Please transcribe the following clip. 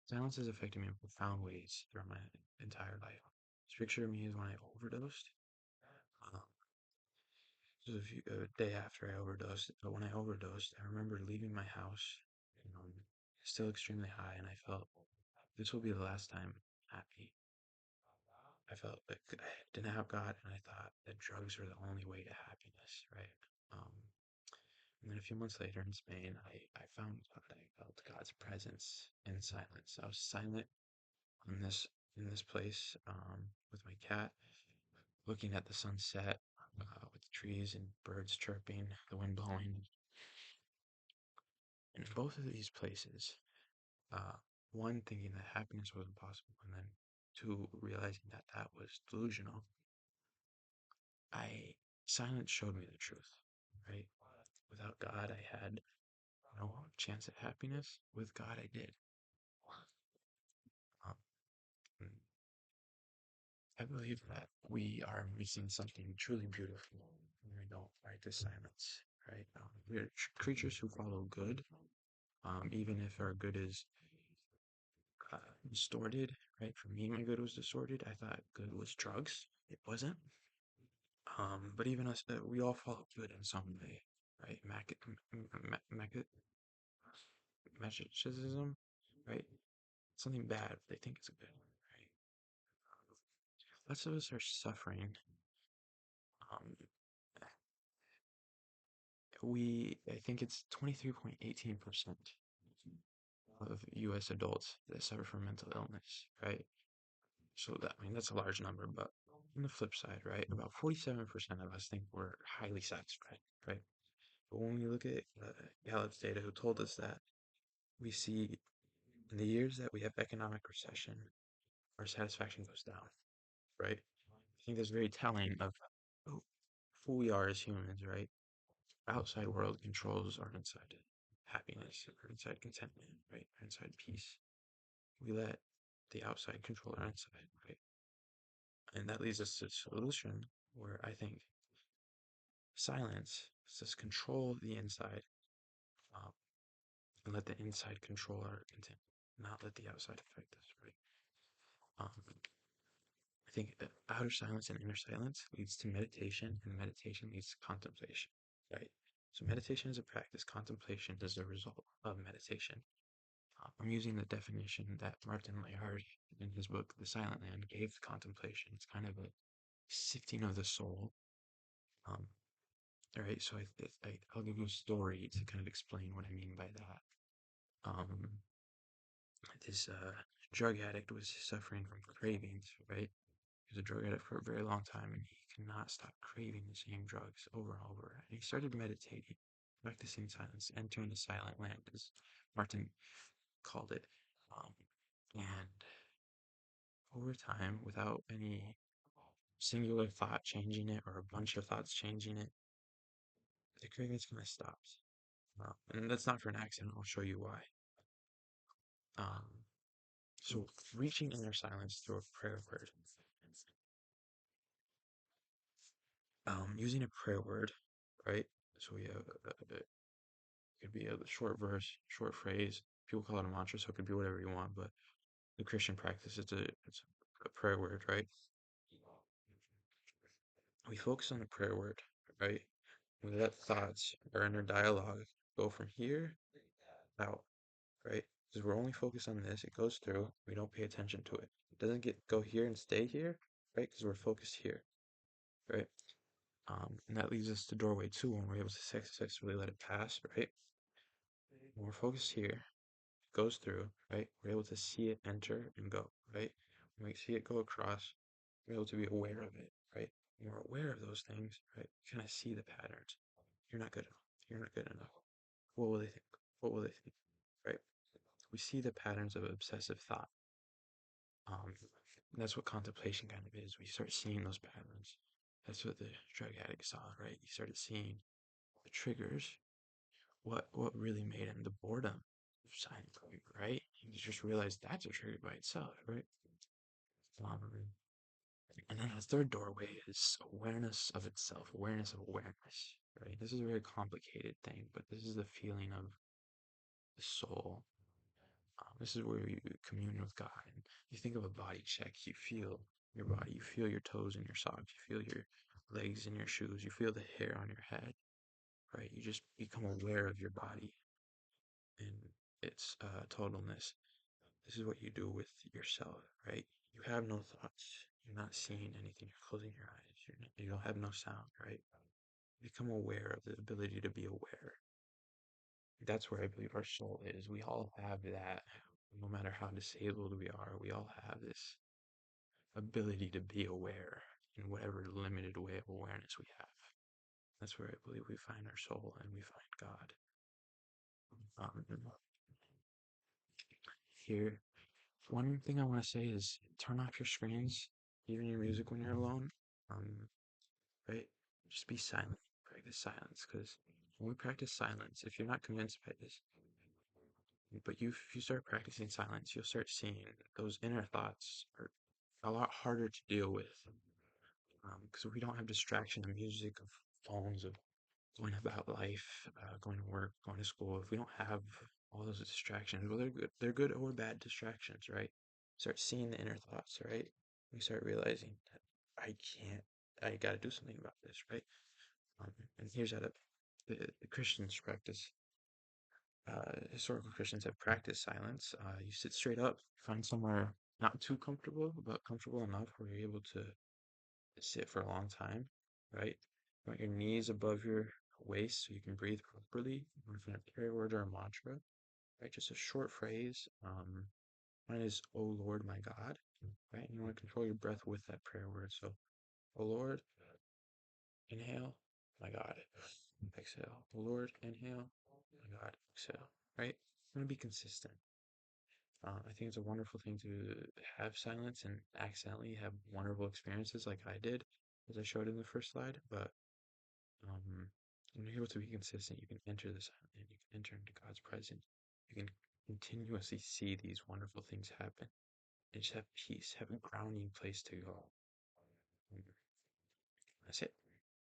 Silence has affected me in profound ways throughout my entire life. This picture of me is when I overdosed. Um, this was a day after I overdosed. But when I overdosed, I remember leaving my house, um, still extremely high, and I felt this will be the last time I'm happy. I felt like I didn't have God, and I thought that drugs were the only way to happiness, right? Um, and then a few months later in Spain, I found God. I felt God's presence in silence. I was silent in this place with my cat, looking at the sunset, with the trees and birds chirping, the wind blowing. In both of these places, uh, one thinking that happiness was impossible, and then two realizing that that was delusional. I silence showed me the truth, right? Without God, I had no chance at happiness. With God, I did. Um, I believe that we are missing something truly beautiful when we don't practice silence, right? We are creatures who follow good, even if our good is distorted, right? For me, my good was distorted. I thought good was drugs. It wasn't. But even us, we all follow good in some way, right? Magicism, right? Something bad they think is good, right? Lots of us are suffering. Um, I think it's 23.18% of U.S. adults that suffer from mental illness, right? So that, I mean, that's a large number, but on the flip side, right, about 47% of us think we're highly satisfied, right? But when we look at Gallup's data, who told us that we see in the years that we have economic recession, our satisfaction goes down, right? I think that's very telling of who who we are as humans, right? Outside world controls our inside happiness, our inside contentment, right? Our inside peace. We let the outside control our inside, right? And that leads us to a solution where I think silence says control the inside, um, and let the inside control our content, not let the outside affect us, right? Um, I think outer silence and inner silence leads to meditation, and meditation leads to contemplation, right? So meditation is a practice, contemplation is a result of meditation. I'm using the definition that Martin Layard in his book The Silent Land gave to contemplation. It's kind of a sifting of the soul. Um, all right, so I'll give you a story to kind of explain what I mean by that. Um, this drug addict was suffering from cravings, right? He was a drug addict for a very long time, and he could not stop craving the same drugs over and over. And he started meditating, practicing silence, entering the silent land, as Martin called it. Um, and over time, without any singular thought changing it or a bunch of thoughts changing it, the cravings kind of stops. And that's not for an accident. I'll show you why. Um, so reaching inner silence through a prayer word. Using a prayer word, right? So we have it could be a short verse, short phrase. People call it a mantra, so it could be whatever you want. But the Christian practice, it's a prayer word, right? We focus on the prayer word, right? We let thoughts or inner dialogue go from here out, right? Because we're only focused on this, it goes through, we don't pay attention to it. It doesn't go here and stay here, right? Because we're focused here, right? And that leads us to doorway two when we're able to successfully let it pass, right? When we're focused here, it goes through, right? We're able to see it enter and go, right? When we see it go across, we're able to be aware of it, right? When we're aware of those things, right? You kind of see the patterns. You're not good enough. You're not good enough. What will they think? What will they think? Right? We see the patterns of obsessive thought. Um, that's what contemplation kind of is. We start seeing those patterns. That's what the drug addict saw, right? He started seeing the triggers. What really made him the boredom of signing, right? He just realized that's a trigger by itself, right? Um, and then the third doorway is awareness of itself, awareness of awareness, right? This is a very complicated thing, but this is the feeling of the soul. This is where you commune with God. And you think of a body check. You feel your body. You feel your toes in your socks. You feel your legs in your shoes. You feel the hair on your head, right? You just become aware of your body and its totalness. This is what you do with yourself, right? You have no thoughts. You're not seeing anything. You're closing your eyes. You don't have no sound, right? You become aware of the ability to be aware. That's where I believe our soul is. We all have that. No matter how disabled we are, we all have this ability to be aware in whatever limited way of awareness we have. That's where I believe we find our soul and we find God. Um, Here, one thing I want to say is turn off your screens, even your music when you're alone. Um, right? Just be silent. Practice silence, because when we practice silence, if you're not convinced by this, but if you start practicing silence, you'll start seeing those inner thoughts are a lot harder to deal with, because we don't have distraction of music, of phones, of going about life, going to work, going to school. If we don't have all those distractions, well, they're good or bad distractions, right? Start seeing the inner thoughts, right? We start realizing that I can't, I got to do something about this, right? And here's how the Christians practice. Historical Christians have practiced silence. You sit straight up, find somewhere not too comfortable, but comfortable enough where you're able to sit for a long time, right? You want your knees above your waist so you can breathe properly. You want to find a prayer word or a mantra, right? Just a short phrase. Mine is, "Oh Lord, my God," right? And you want to control your breath with that prayer word. So, "Oh Lord," inhale, "my God," exhale. "Oh Lord," inhale, "my God," exhale, right? You want to be consistent. I think it's a wonderful thing to have silence and accidentally have wonderful experiences like I did, as I showed in the first slide. But when you're able to be consistent, you can enter the silent and you can enter into God's presence. You can continuously see these wonderful things happen and just have peace, have a grounding place to go. Um, That's it.